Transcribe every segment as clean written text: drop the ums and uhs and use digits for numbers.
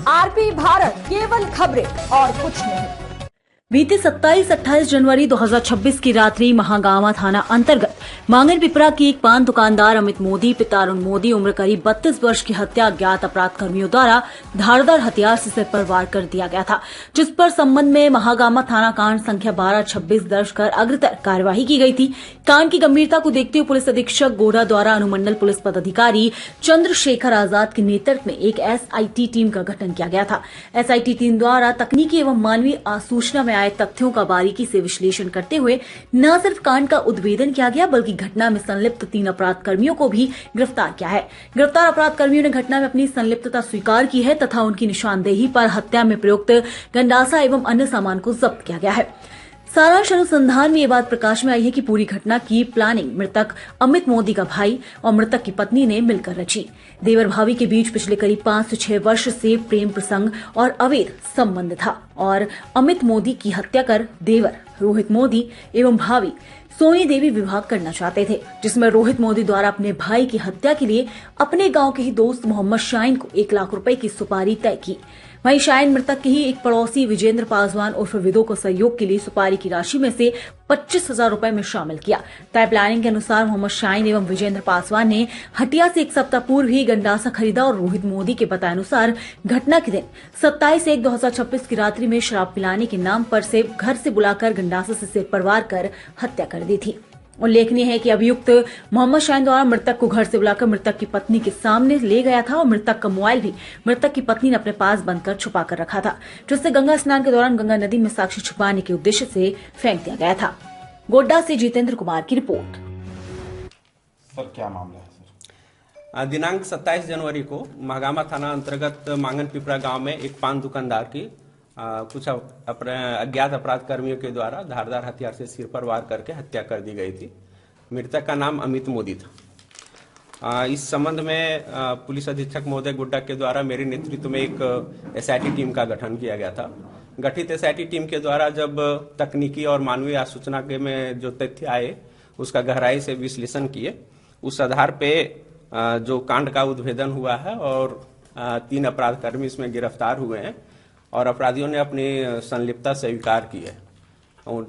RP Bharat, केवल खबरें और कुछ नहीं। बीते 27-28 जनवरी 2026 की रात्रि महागामा थाना अंतर्गत मांगन पिपरा की एक पान दुकानदार अमित मोदी पिता अरुण मोदी उम्र करीब 32 वर्ष की हत्या अज्ञात अपराध कर्मियों द्वारा धारदार हथियार से सिर पर वार कर दिया गया था, जिस पर संबंध में महागामा थाना कांड संख्या 1226 दर्ज कर अग्रतर कार्यवाही की गई थी। कांड की गंभीरता को देखते हुए पुलिस अधीक्षक गोड़ा द्वारा अनुमंडल पुलिस पदाधिकारी चंद्रशेखर आजाद के नेतृत्व में एक एसआईटी टीम का गठन किया गया था। एसआईटी टीम द्वारा तकनीकी एवं मानवीय सूचना में आए तथ्यों का बारीकी से विश्लेषण करते हुए न सिर्फ कांड का उद्भेदन किया गया बल्कि घटना में संलिप्त 3 अपराध कर्मियों को भी गिरफ्तार किया है। गिरफ्तार अपराध कर्मियों ने घटना में अपनी संलिप्तता स्वीकार की है तथा उनकी निशानदेही पर हत्या में प्रयुक्त गंडासा एवं अन्य सामान को जब्त किया गया है। सारांश अनुसंधान में ये बात प्रकाश में आई है कि पूरी घटना की प्लानिंग मृतक अमित मोदी का भाई और मृतक की पत्नी ने मिलकर रची। देवर भाभी के बीच पिछले करीब 5 से 6 वर्ष से प्रेम प्रसंग और अवैध संबंध था और अमित मोदी की हत्या कर देवर रोहित मोदी एवं भाभी सोनी देवी विवाह करना चाहते थे, जिसमें रोहित मोदी द्वारा अपने भाई की हत्या के लिए अपने गांव के ही दोस्त मोहम्मद शाहीन को 1 लाख रुपए की सुपारी तय की। वहीं शाहीन मृतक के ही एक पड़ोसी विजेंद्र पासवान उर्फ विदो को सहयोग के लिए सुपारी की राशि में से 25,000 रुपए में शामिल किया। तय प्लानिंग के अनुसार मोहम्मद शाहीन एवं विजेंद्र पासवान ने हटिया से 1 सप्ताह पूर्व ही गंडासा खरीदा और रोहित मोदी के बताए अनुसार घटना के दिन 27/1/2026 की रात्रि में शराब पिलाने के नाम पर से घर से बुलाकर गंडासा से सिर पर वार कर हत्या कर दी थी। उल्लेखनीय है कि अभियुक्त मोहम्मद शाहीन द्वारा मृतक को घर से बुलाकर मृतक की पत्नी के सामने ले गया था और मृतक का मोबाइल भी मृतक की पत्नी ने अपने पास बंद कर छुपा कर रखा था, जिससे गंगा स्नान के दौरान गंगा नदी में साक्ष्य छुपाने के उद्देश्य से फेंक दिया गया था। गोड्डा से जितेंद्र कुमार की रिपोर्ट। सर, क्या मामला है सर? दिनांक 27 जनवरी को महागामा थाना अंतर्गत मांगन पिपरा गांव में एक पान दुकानदार की कुछ अज्ञात अपराध कर्मियों के द्वारा धारदार हथियार से सिर पर वार करके हत्या कर दी गई थी। मृतक का नाम अमित मोदी था। इस संबंध में पुलिस अधीक्षक महोदय गुड्डा के द्वारा मेरे नेतृत्व में एक एसआईटी टीम का गठन किया गया था। गठित एसआईटी टीम के द्वारा जब तकनीकी और मानवीय आसूचना के में जो तथ्य आए उसका गहराई से विश्लेषण किए, उस आधार पे जो कांड का उद्भेदन हुआ है और 3 अपराध कर्मी इसमें गिरफ्तार हुए हैं और अपराधियों ने अपनी संलिप्तता स्वीकार की है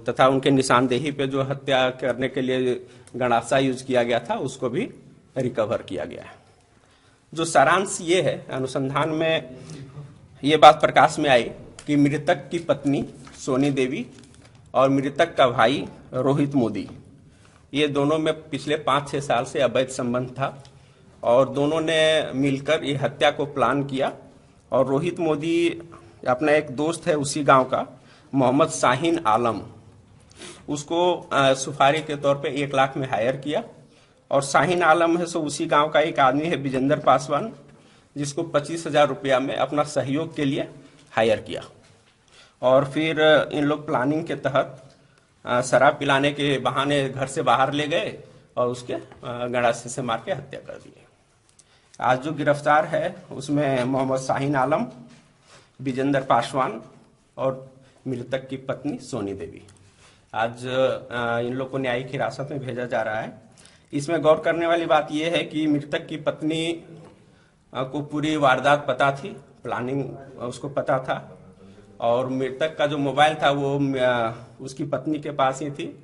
तथा उनके निशानदेही पे जो हत्या करने के लिए गंडासा यूज किया गया था उसको भी रिकवर किया गया है। जो सारांश ये है, अनुसंधान में ये बात प्रकाश में आई कि मृतक की पत्नी सोनी देवी और मृतक का भाई रोहित मोदी, ये दोनों में पिछले 5-6 साल से अवैध संबंध था और दोनों ने मिलकर ये हत्या को प्लान किया। और रोहित मोदी अपना एक दोस्त है उसी गांव का, मोहम्मद शाहीन आलम, उसको सुपारी के तौर पे 1 लाख में हायर किया। और शाहीन आलम है सो उसी गांव का एक आदमी है विजेंद्र पासवान, जिसको 25,000 रुपया में अपना सहयोग के लिए हायर किया। और फिर इन लोग प्लानिंग के तहत शराब पिलाने के बहाने घर से बाहर ले गए और उसके गंडासे से मार के हत्या कर दी। आज जो गिरफ्तार है उसमें मोहम्मद शाहीन आलम, विजेंद्र पासवान और मृतक की पत्नी सोनी देवी। आज इन लोगों को न्यायिक हिरासत में भेजा जा रहा है। इसमें गौर करने वाली बात यह है कि मृतक की पत्नी को पूरी वारदात पता थी, प्लानिंग उसको पता था और मृतक का जो मोबाइल था वो उसकी पत्नी के पास ही थी,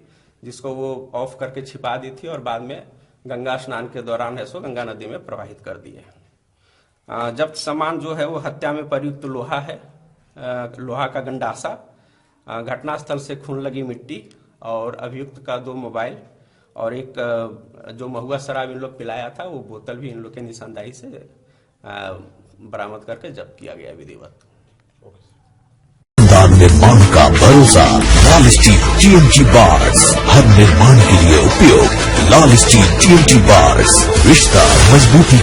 जिसको वो ऑफ करके छिपा दी थी और बाद में गंगा स्नान के दौरान है सो गंगा नदी में प्रवाहित कर दिए। जब्त सामान जो है वो हत्या में प्रयुक्त लोहा है, लोहा का गंडासा, घटनास्थल से खून लगी मिट्टी और अभियुक्त का 2 मोबाइल और एक जो महुआ शराब इन लोग पिलाया था वो बोतल भी इन लोग के निशानदाही से बरामद करके जब्त किया गया विधिवत। निर्माण का भरोसा लाल स्टील TMT बार्स, हर निर्माण के लिए उपयोग। लाल स्टील TMT बार्स, रिश्ता मजबूती।